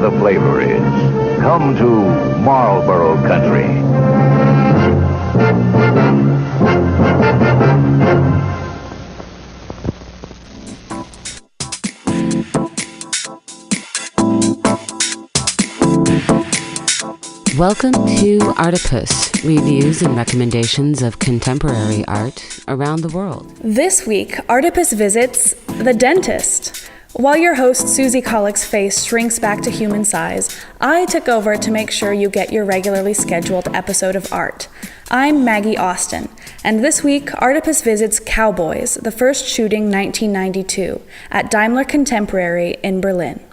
the flavor is. Come to Marlboro Country. Welcome to Artipoeus, reviews and recommendations of contemporary art around the world. This week, Artipoeus visits the dentist. While your host Susie Kahlich's face shrinks back to human size, I took over to make sure you get your regularly scheduled episode of art. I'm Maggie Austin, and this week, Artipoeus visits Cowboys, the first shooting 1992, at Daimler Contemporary in Berlin.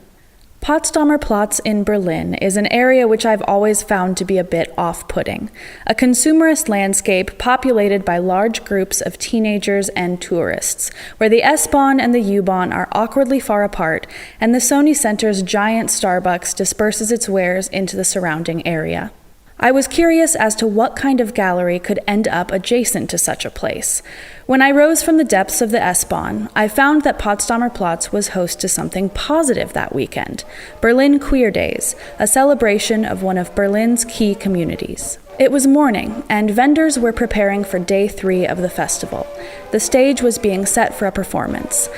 Potsdamer Platz in Berlin is an area which I've always found to be a bit off-putting, a consumerist landscape populated by large groups of teenagers and tourists, where the S-Bahn and the U-Bahn are awkwardly far apart, and the Sony Center's giant Starbucks disperses its wares into the surrounding area. I was curious as to what kind of gallery could end up adjacent to such a place. When I rose from the depths of the S-Bahn, I found that Potsdamer Platz was host to something positive that weekend, Berlin Queer Days, a celebration of one of Berlin's key communities. It was morning, and vendors were preparing for day 3 of the festival. The stage was being set for a performance.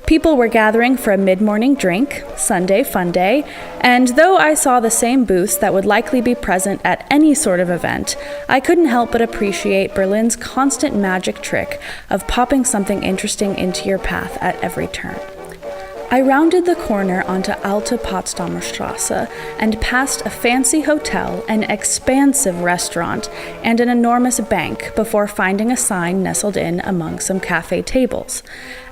People were gathering for a mid-morning drink, Sunday fun day, and though I saw the same booths that would likely be present at any sort of event, I couldn't help but appreciate Berlin's constant magic trick of popping something interesting into your path at every turn. I rounded the corner onto Alte Potsdamer Straße and passed a fancy hotel, an expansive restaurant, and an enormous bank before finding a sign nestled in among some cafe tables.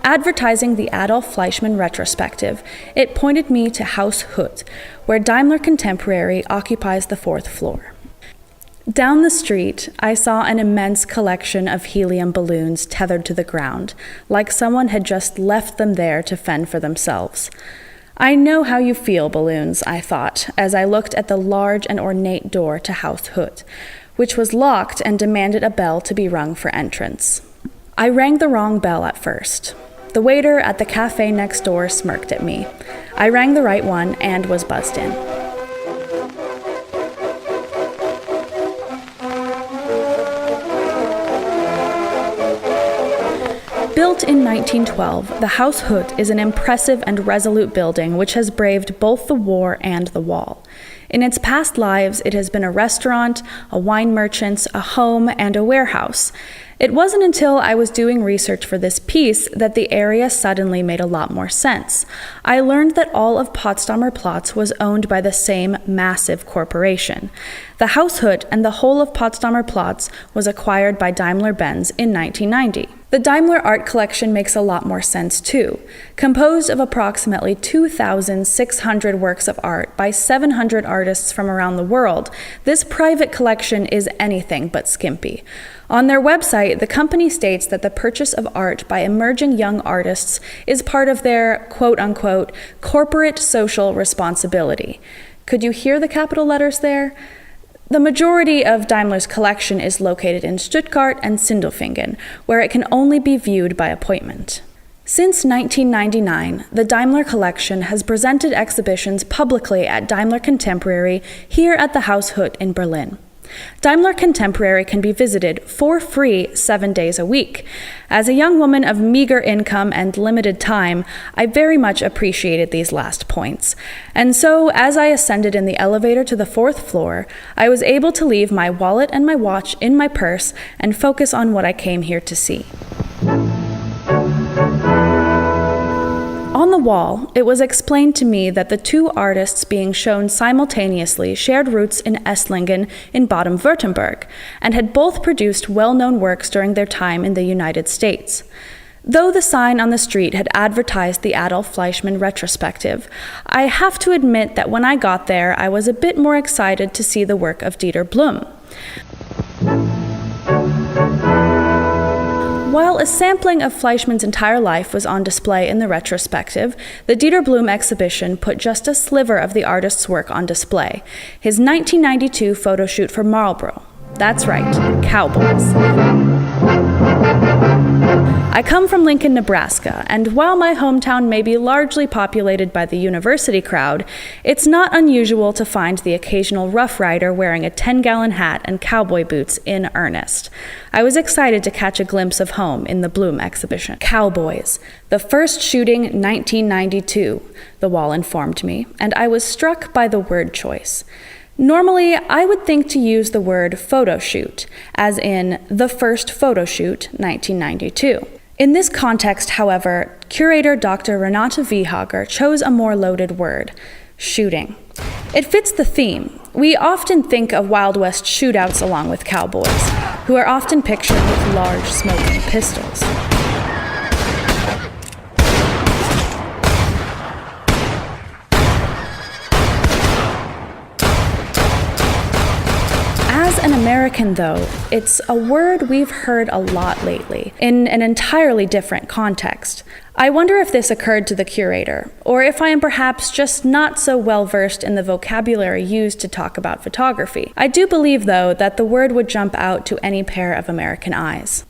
Advertising the Adolf Fleischmann retrospective, it pointed me to Haus Hut, where Daimler Contemporary occupies the 4th floor. Down the street, I saw an immense collection of helium balloons tethered to the ground, like someone had just left them there to fend for themselves. I know how you feel, balloons, I thought, as I looked at the large and ornate door to Haus Hut, which was locked and demanded a bell to be rung for entrance. I rang the wrong bell at first. The waiter at the cafe next door smirked at me. I rang the right one and was buzzed in. Built in 1912, the Haus Hut is an impressive and resolute building which has braved both the war and the wall. In its past lives, it has been a restaurant, a wine merchant's, a home, and a warehouse. It wasn't until I was doing research for this piece that the area suddenly made a lot more sense. I learned that all of Potsdamer Platz was owned by the same massive corporation. The Haus Hut and the whole of Potsdamer Platz was acquired by Daimler-Benz in 1990. The Daimler art collection makes a lot more sense too. Composed of approximately 2,600 works of art by 700 artists from around the world, this private collection is anything but skimpy. On their website, the company states that the purchase of art by emerging young artists is part of their, quote-unquote, corporate social responsibility. Could you hear the capital letters there? The majority of Daimler's collection is located in Stuttgart and Sindelfingen, where it can only be viewed by appointment. Since 1999, the Daimler collection has presented exhibitions publicly at Daimler Contemporary here at the Haus Hut in Berlin. Daimler Contemporary can be visited for free 7 days a week. As a young woman of meager income and limited time, I very much appreciated these last points. And so, as I ascended in the elevator to the 4th floor, I was able to leave my wallet and my watch in my purse and focus on what I came here to see. On the wall, it was explained to me that the two artists being shown simultaneously shared roots in Esslingen in Baden-Württemberg and had both produced well-known works during their time in the United States. Though the sign on the street had advertised the Adolf Fleischmann retrospective, I have to admit that when I got there, I was a bit more excited to see the work of Dieter Blum. While a sampling of Fleischmann's entire life was on display in the retrospective, the Dieter Blum exhibition put just a sliver of the artist's work on display, his 1992 photo shoot for Marlboro. That's right, cowboys. I come from Lincoln, Nebraska, and while my hometown may be largely populated by the university crowd, it's not unusual to find the occasional Rough Rider wearing a 10-gallon hat and cowboy boots in earnest. I was excited to catch a glimpse of home in the Bloom exhibition. Cowboys. The first shooting 1992, the wall informed me, and I was struck by the word choice. Normally, I would think to use the word photo shoot, as in the first photo shoot 1992. In this context, however, curator Dr. Renate Vihager chose a more loaded word, shooting. It fits the theme. We often think of Wild West shootouts along with cowboys, who are often pictured with large smoking pistols. As an American, though, it's a word we've heard a lot lately, in an entirely different context. I wonder if this occurred to the curator, or if I am perhaps just not so well versed in the vocabulary used to talk about photography. I do believe, though, that the word would jump out to any pair of American eyes.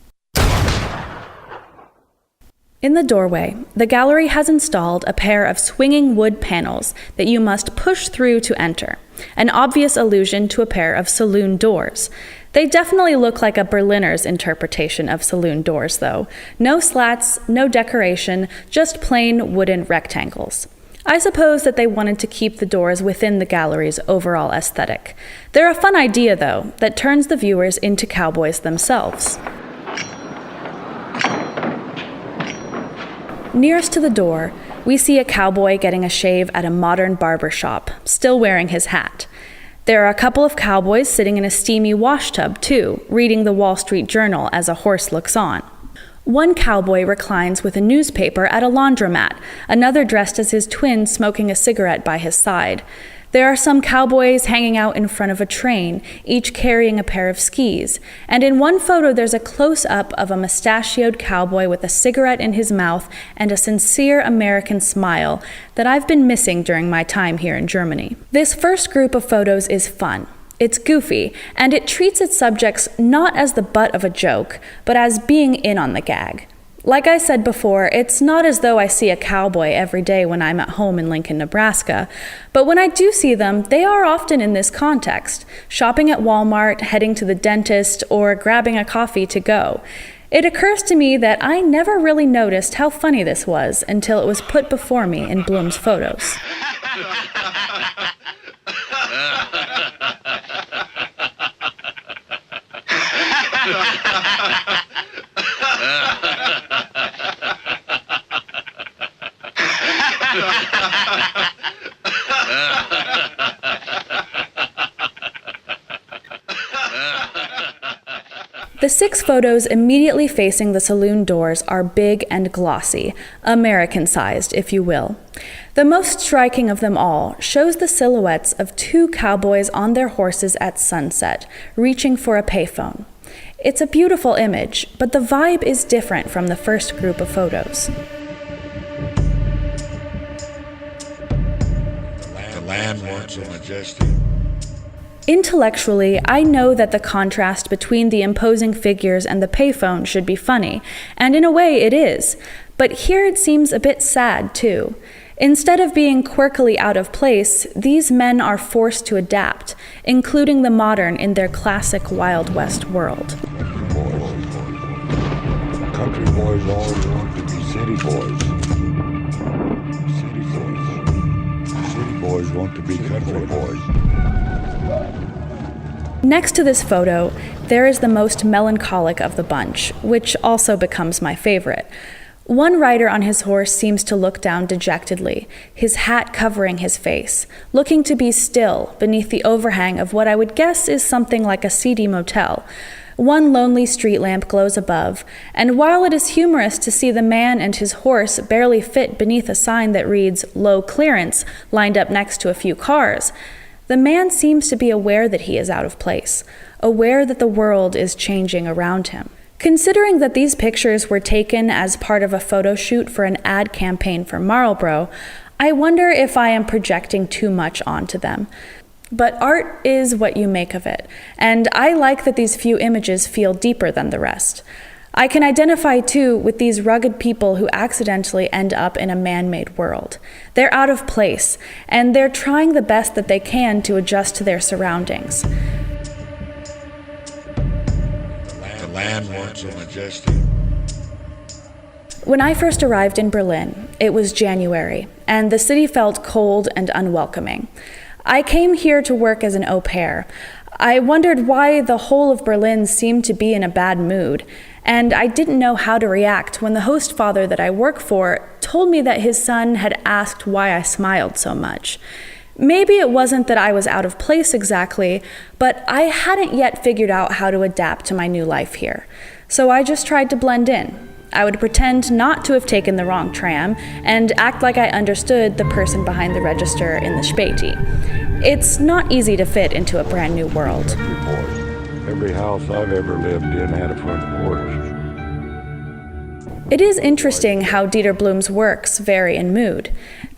In the doorway, the gallery has installed a pair of swinging wood panels that you must push through to enter, an obvious allusion to a pair of saloon doors. They definitely look like a Berliner's interpretation of saloon doors, though. No slats, no decoration, just plain wooden rectangles. I suppose that they wanted to keep the doors within the gallery's overall aesthetic. They're a fun idea, though, that turns the viewers into cowboys themselves. Nearest to the door, we see a cowboy getting a shave at a modern barber shop, still wearing his hat. There are a couple of cowboys sitting in a steamy washtub, too, reading the Wall Street Journal as a horse looks on. One cowboy reclines with a newspaper at a laundromat, another dressed as his twin smoking a cigarette by his side. There are some cowboys hanging out in front of a train, each carrying a pair of skis. And in one photo, there's a close-up of a mustachioed cowboy with a cigarette in his mouth and a sincere American smile that I've been missing during my time here in Germany. This first group of photos is fun. It's goofy, and it treats its subjects not as the butt of a joke, but as being in on the gag. Like I said before, it's not as though I see a cowboy every day when I'm at home in Lincoln, Nebraska, but when I do see them, they are often in this context, shopping at Walmart, heading to the dentist, or grabbing a coffee to go. It occurs to me that I never really noticed how funny this was until it was put before me in Bloom's photos. The 6 photos immediately facing the saloon doors are big and glossy, American-sized, if you will. The most striking of them all shows the silhouettes of 2 cowboys on their horses at sunset, reaching for a payphone. It's a beautiful image, but the vibe is different from the first group of photos. The landmarks are majestic. Intellectually, I know that the contrast between the imposing figures and the payphone should be funny, and in a way it is, but here it seems a bit sad too. Instead of being quirkily out of place, these men are forced to adapt, including the modern in their classic Wild West world. Country boys all want to be city boys. City boys. City boys want to be country boys. Next to this photo, there is the most melancholic of the bunch, which also becomes my favorite. One rider on his horse seems to look down dejectedly, his hat covering his face, looking to be still beneath the overhang of what I would guess is something like a seedy motel. One lonely street lamp glows above, and while it is humorous to see the man and his horse barely fit beneath a sign that reads "Low Clearance" lined up next to a few cars, the man seems to be aware that he is out of place, aware that the world is changing around him. Considering that these pictures were taken as part of a photo shoot for an ad campaign for Marlboro, I wonder if I am projecting too much onto them. But art is what you make of it, and I like that these few images feel deeper than the rest. I can identify, too, with these rugged people who accidentally end up in a man-made world. They're out of place, and they're trying the best that they can to adjust to their surroundings. The landmarks so majestic. When I first arrived in Berlin, it was January, and the city felt cold and unwelcoming. I came here to work as an au pair. I wondered why the whole of Berlin seemed to be in a bad mood, and I didn't know how to react when the host father that I work for told me that his son had asked why I smiled so much. Maybe it wasn't that I was out of place exactly, but I hadn't yet figured out how to adapt to my new life here. So I just tried to blend in. I would pretend not to have taken the wrong tram and act like I understood the person behind the register in the Späti. It's not easy to fit into a brand new world. Every house I've ever lived in had a front porch. It is interesting how Dieter Bloom's works vary in mood.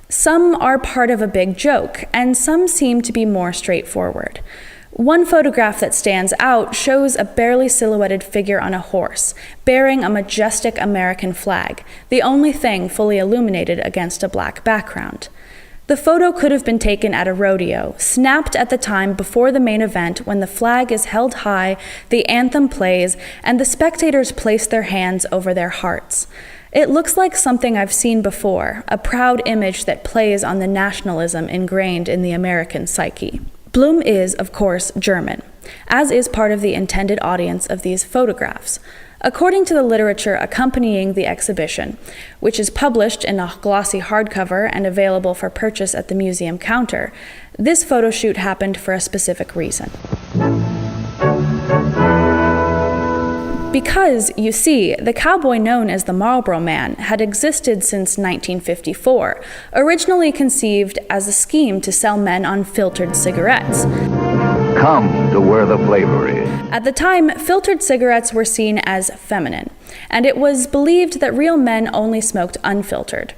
Some are part of a big joke, and some seem to be more straightforward. One photograph that stands out shows a barely silhouetted figure on a horse, bearing a majestic American flag, the only thing fully illuminated against a black background. The photo could have been taken at a rodeo, snapped at the time before the main event when the flag is held high, the anthem plays, and the spectators place their hands over their hearts. It looks like something I've seen before, a proud image that plays on the nationalism ingrained in the American psyche. Bloom is, of course, German, as is part of the intended audience of these photographs. According to the literature accompanying the exhibition, which is published in a glossy hardcover and available for purchase at the museum counter, this photo shoot happened for a specific reason. Because, you see, the cowboy known as the Marlboro Man had existed since 1954, originally conceived as a scheme to sell men unfiltered cigarettes. Come to where the flavor is. At the time, filtered cigarettes were seen as feminine, and it was believed that real men only smoked unfiltered.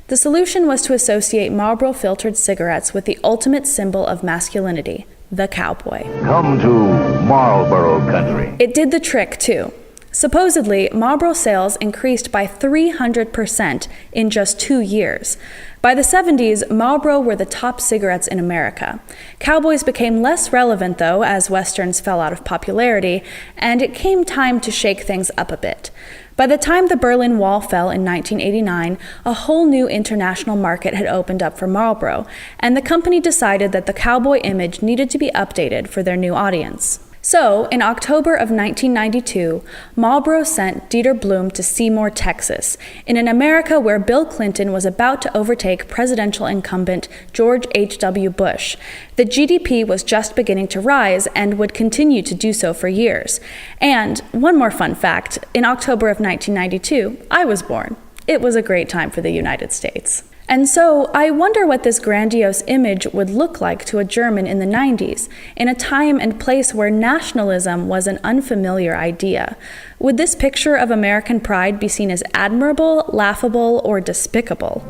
The solution was to associate Marlboro filtered cigarettes with the ultimate symbol of masculinity, the cowboy. Come to Marlboro country. It did the trick, too. Supposedly, Marlboro sales increased by 300% in just 2 years. By the 70s, Marlboro were the top cigarettes in America. Cowboys became less relevant, though, as Westerns fell out of popularity, and it came time to shake things up a bit. By the time the Berlin Wall fell in 1989, a whole new international market had opened up for Marlboro, and the company decided that the cowboy image needed to be updated for their new audience. So, in October of 1992, Marlboro sent Dieter Bloom to Seymour, Texas, in an America where Bill Clinton was about to overtake presidential incumbent George H.W. Bush. The GDP was just beginning to rise and would continue to do so for years. And, one more fun fact, in October of 1992, I was born. It was a great time for the United States. And so, I wonder what this grandiose image would look like to a German in the 90s, in a time and place where nationalism was an unfamiliar idea. Would this picture of American pride be seen as admirable, laughable, or despicable?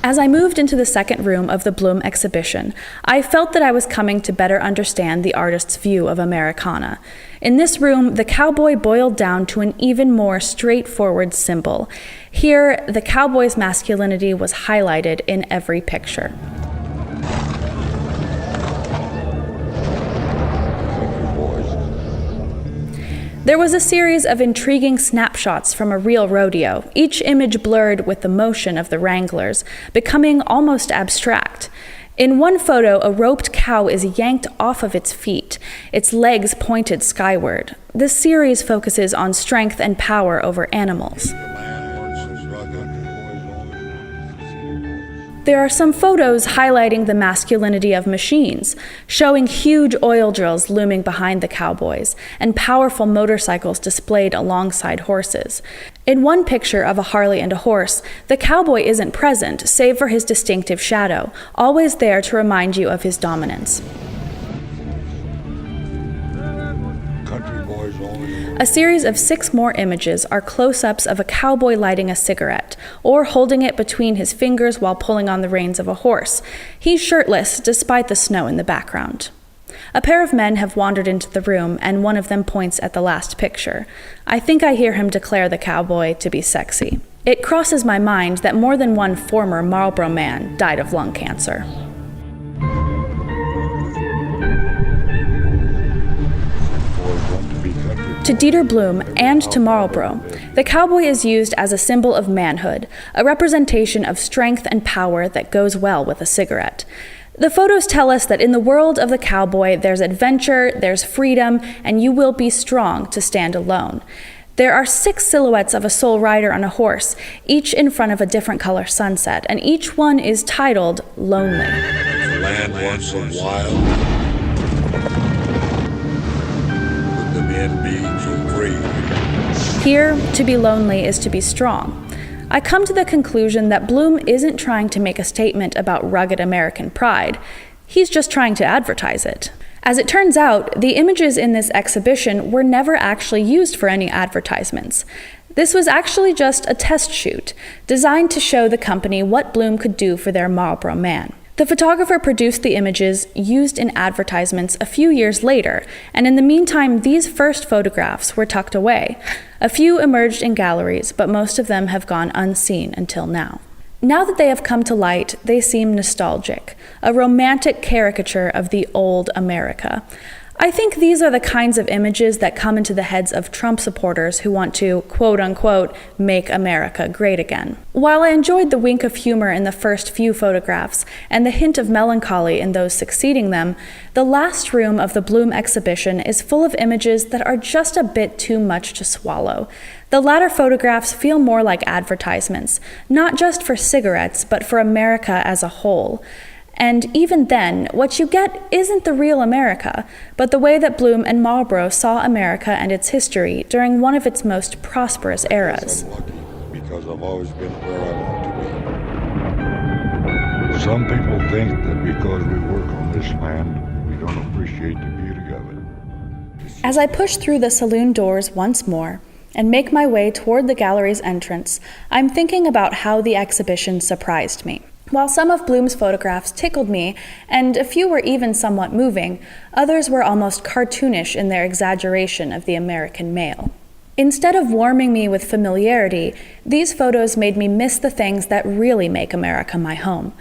As I moved into the second room of the Bloom exhibition, I felt that I was coming to better understand the artist's view of Americana. In this room, the cowboy boiled down to an even more straightforward symbol. Here, the cowboy's masculinity was highlighted in every picture. There was a series of intriguing snapshots from a real rodeo, each image blurred with the motion of the wranglers, becoming almost abstract. In one photo, a roped cow is yanked off of its feet, its legs pointed skyward. This series focuses on strength and power over animals. There are some photos highlighting the masculinity of machines, showing huge oil drills looming behind the cowboys, and powerful motorcycles displayed alongside horses. In one picture of a Harley and a horse, the cowboy isn't present, save for his distinctive shadow, always there to remind you of his dominance. A series of 6 more images are close-ups of a cowboy lighting a cigarette, or holding it between his fingers while pulling on the reins of a horse. He's shirtless, despite the snow in the background. A pair of men have wandered into the room, and one of them points at the last picture. I think I hear him declare the cowboy to be sexy. It crosses my mind that more than one former Marlboro Man died of lung cancer. To Dieter Bloom and to Marlboro, the cowboy is used as a symbol of manhood, a representation of strength and power that goes well with a cigarette. The photos tell us that in the world of the cowboy, there's adventure, there's freedom, and you will be strong to stand alone. There are 6 silhouettes of a sole rider on a horse, each in front of a different color sunset, and each one is titled Lonely. The land once so wild, would the men be so free? Here, to be lonely is to be strong. I come to the conclusion that Bloom isn't trying to make a statement about rugged American pride. He's just trying to advertise it. As it turns out, the images in this exhibition were never actually used for any advertisements. This was actually just a test shoot, designed to show the company what Bloom could do for their Marlboro Man. The photographer produced the images used in advertisements a few years later, and in the meantime, these first photographs were tucked away. A few emerged in galleries, but most of them have gone unseen until now. Now that they have come to light, they seem nostalgic, a romantic caricature of the old America. I think these are the kinds of images that come into the heads of Trump supporters who want to, quote-unquote, make America great again. While I enjoyed the wink of humor in the first few photographs and the hint of melancholy in those succeeding them, the last room of the Bloom exhibition is full of images that are just a bit too much to swallow. The latter photographs feel more like advertisements, not just for cigarettes, but for America as a whole. And even then, what you get isn't the real America, but the way that Bloom and Marlboro saw America and its history during one of its most prosperous eras. I'm lucky because I've always been where I want to be. Some people think that because we work on this land, we don't appreciate the beauty of it. As I push through the saloon doors once more and make my way toward the gallery's entrance, I'm thinking about how the exhibition surprised me. While some of Bloom's photographs tickled me, and a few were even somewhat moving, others were almost cartoonish in their exaggeration of the American male. Instead of warming me with familiarity, these photos made me miss the things that really make America my home.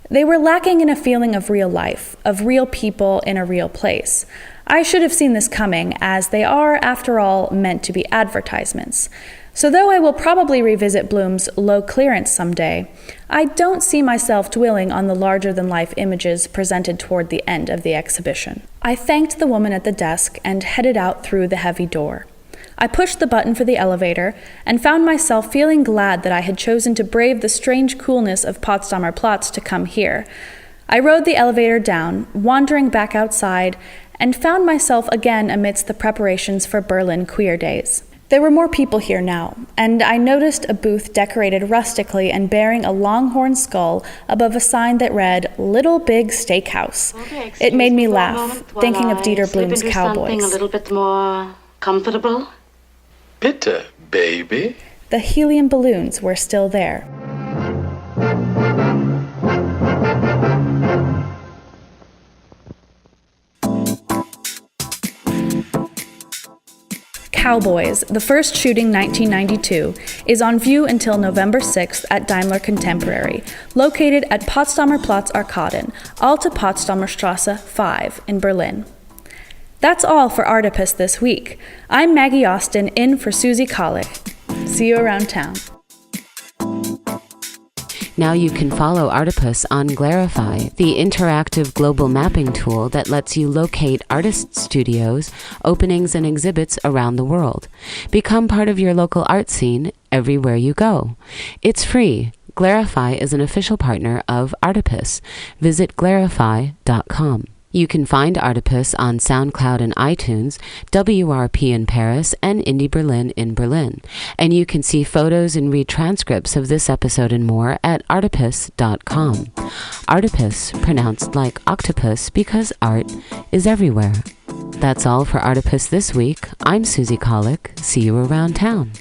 They were lacking in a feeling of real life, of real people in a real place. I should have seen this coming, as they are, after all, meant to be advertisements. So though I will probably revisit Bloom's low clearance someday, I don't see myself dwelling on the larger-than-life images presented toward the end of the exhibition. I thanked the woman at the desk and headed out through the heavy door. I pushed the button for the elevator and found myself feeling glad that I had chosen to brave the strange coolness of Potsdamer Platz to come here. I rode the elevator down, wandering back outside, and found myself again amidst the preparations for Berlin Queer Days. There were more people here now, and I noticed a booth decorated rustically and bearing a longhorn skull above a sign that read, Little Big Steakhouse. Okay, it made me laugh, thinking of I Dieter Bloom's slip into Cowboys. something a little bit more comfortable. Bitte, baby. The helium balloons were still there. Cowboys, the first shooting 1992, is on view until November 6th at Daimler Contemporary, located at Potsdamer Platz Arkaden, Alte Potsdamer Straße 5 in Berlin. That's all for Artipoeus this week. I'm Maggie Austin, in for Susie Kahlich. See you around town. Now you can follow Artipoeus on Glarify, the interactive global mapping tool that lets you locate artist studios, openings, and exhibits around the world. Become part of your local art scene everywhere you go. It's free. Glarify is an official partner of Artipoeus. Visit glarify.com. You can find Artipoeus on SoundCloud and iTunes, WRP in Paris, and indieBerlin in Berlin. And you can see photos and read transcripts of this episode and more at artipoeus.com. Artipoeus, pronounced like octopus because art is everywhere. That's all for Artipoeus this week. I'm Susie Kahlich. See you around town.